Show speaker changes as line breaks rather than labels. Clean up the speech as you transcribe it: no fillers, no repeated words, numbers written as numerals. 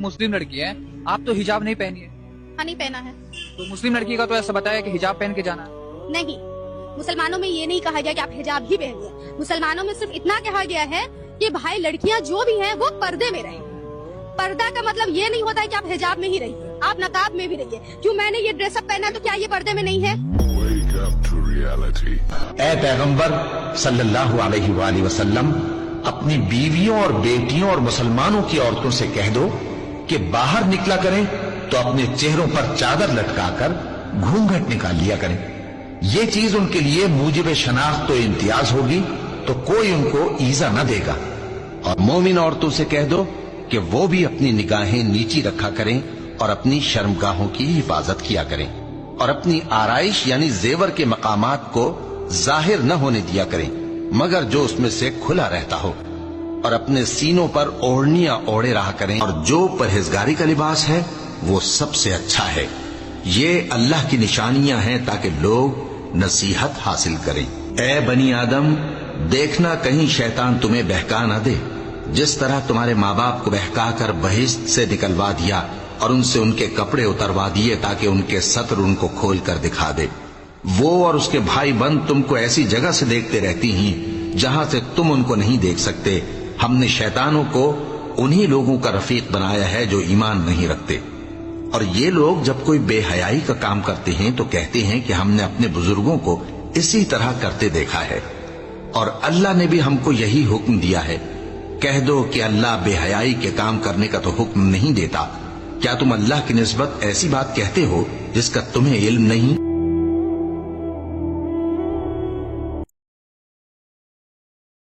मुस्लिम लड़की है, आप तो हिजाब नहीं पहनी है,
हाँ नहीं पहना है।
तो मुस्लिम लड़की का तो ऐसा बताया कि हिजाब पहन के जाना है।
नहीं, मुसलमानों में ये नहीं कहा गया कि आप हिजाब ही पहनिए। मुसलमानों में सिर्फ इतना कहा गया है कि भाई लड़कियां जो भी हैं वो पर्दे में रहें। पर्दा का मतलब ये नहीं होता है कि आप हिजाब में ही रहिए, आप नकाब में भी रहिए। क्यों मैंने ये ड्रेसअप पहना है तो क्या ये पर्दे में नहीं है?
ऐ पैगंबर सल्लल्लाहु अलैहि वसल्लम, अपनी बीवियों और बेटियों और मुसलमानों की औरतों से कह दो कि बाहर निकला करें तो अपने चेहरों पर चादर लटकाकर घूंघट निकाल लिया करें। ये चीज उनके लिए मूजिब शनाख्त तो इम्तियाज होगी, तो कोई उनको ईजा न देगा। और मोमिन औरतों से कह दो कि वो भी अपनी निगाहें नीची रखा करें और अपनी शर्मगाहों की हिफाजत किया करें और अपनी आराइश यानी जेवर के मकामात को जाहिर न होने दिया करें मगर जो उसमें से खुला रहता हो, और अपने सीनों पर ओढ़नियां ओढ़े रहा करें, और जो परहेजगारी का लिबास है वो सबसे अच्छा है। ये अल्लाह की निशानियां हैं ताकि लोग नसीहत हासिल करें। ऐ बनी आदम, देखना कहीं शैतान तुम्हें बहका न दे, जिस तरह तुम्हारे माँ बाप को बहका कर बहिश्त से निकलवा दिया और उनसे उनके कपड़े उतरवा दिए ताकि उनके सत्र उनको खोल कर दिखा दे। वो और उसके भाई बंद तुमको ऐसी जगह से देखते रहती हैं जहां से तुम उनको नहीं देख सकते। हमने शैतानों को उन्हीं लोगों का रफीक बनाया है जो ईमान नहीं रखते। और ये लोग जब कोई बेहयाई का काम करते हैं तो कहते हैं कि हमने अपने बुजुर्गों को इसी तरह करते देखा है, और अल्लाह ने भी हमको यही हुक्म दिया है। कह दो कि अल्लाह बेहयाई के काम करने का तो हुक्म नहीं देता। क्या तुम अल्लाह की निस्बत ऐसी बात कहते हो जिसका तुम्हें इल्म नहीं?